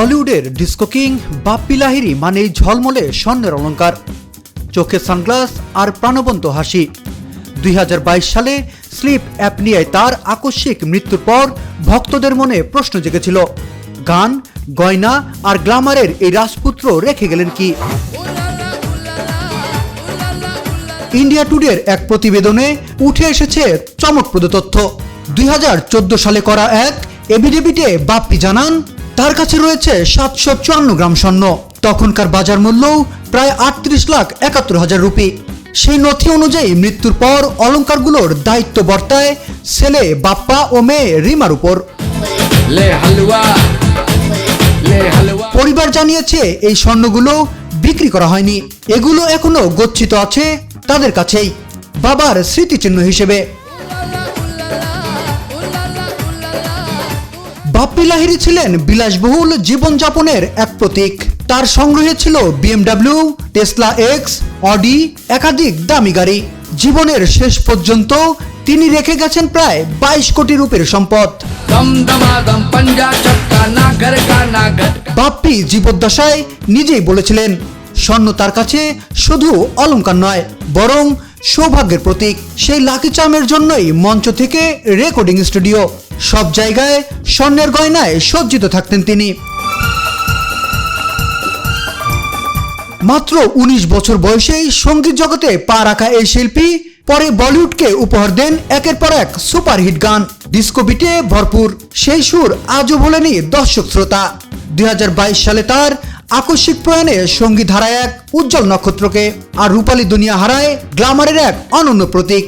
বলিউডের disco king Bappi Lahiri মানেই ঝলমলে স্বর্ণের অলংকার, চোখে সানগ্লাস আর প্রাণবন্ত হাসি। 2022 সালে স্লিপ অ্যাপনিয়ায় তার আকস্মিক মৃত্যুর পর ভক্তদের মনে প্রশ্ন জেগেছিল, গান, গয়না আর গ্ল্যামারের এই রাজপুত্র রেখে গেলেন কি? ইন্ডিয়া টুডের এক প্রতিবেদনে উঠে এসেছে চমকপ্রদ তথ্য। 2014 সালে করা এক এফিডেভিটে বাপ্পি জানান, তার কাছে রয়েছে 754 গ্রাম স্বর্ণ, তখনকার বাজার মূল্য প্রায় 38,71,000 রুপি। সেই নথি অনুযায়ী মৃত্যুর পর অলংকারগুলোর দায়িত্ব বর্তায় ছেলে বাপ্পা ও মেয়ে রিমার উপর। পরিবার জানিয়েছে এই স্বর্ণগুলো বিক্রি করা হয়নি, এগুলো এখনো গচ্ছিত আছে তাদের কাছেই, বাবার স্মৃতিচিহ্ন হিসেবে। বাপ্পি লাহিড়ী ছিলেন বিলাসবহুল জীবনযাপনের এক প্রতীক। তার সংগ্রহে ছিল BMW, টেসলা এক্স, অডি, একাধিক দামি গাড়ি। জীবনের শেষ পর্যন্ত তিনি রেখে গেছেন প্রায় 22 কোটি রুপির সম্পদ। বাপ্পি জীবদ্দশায় নিজেই বলেছিলেন, স্বর্ণ তার কাছে শুধু অলংকার নয়, বরং সৌভাগ্যের প্রতীক। সেই লাকি চার্মের জন্যই মঞ্চ থেকে রেকর্ডিং স্টুডিও, সব জায়গায় স্বর্ণের গয়নায় সজ্জিত থাকতেন তিনি। মাত্র 19 বছর বয়সেই সঙ্গীত জগতে পা রাখা এই শিল্পী পরে বলিউডকে উপহার দেন একের পর এক সুপারহিট গান, ডিস্কো বিটে ভরপুর। সেই সুর আজও ভোলেনি দর্শক শ্রোতা। 2022 সালে তার আকস্মিক প্রয়াণে সঙ্গীত হারায় এক উজ্জ্বল নক্ষত্রকে, আর রূপালী দুনিয়া হারায় গ্ল্যামারের এক অনন্য প্রতীক।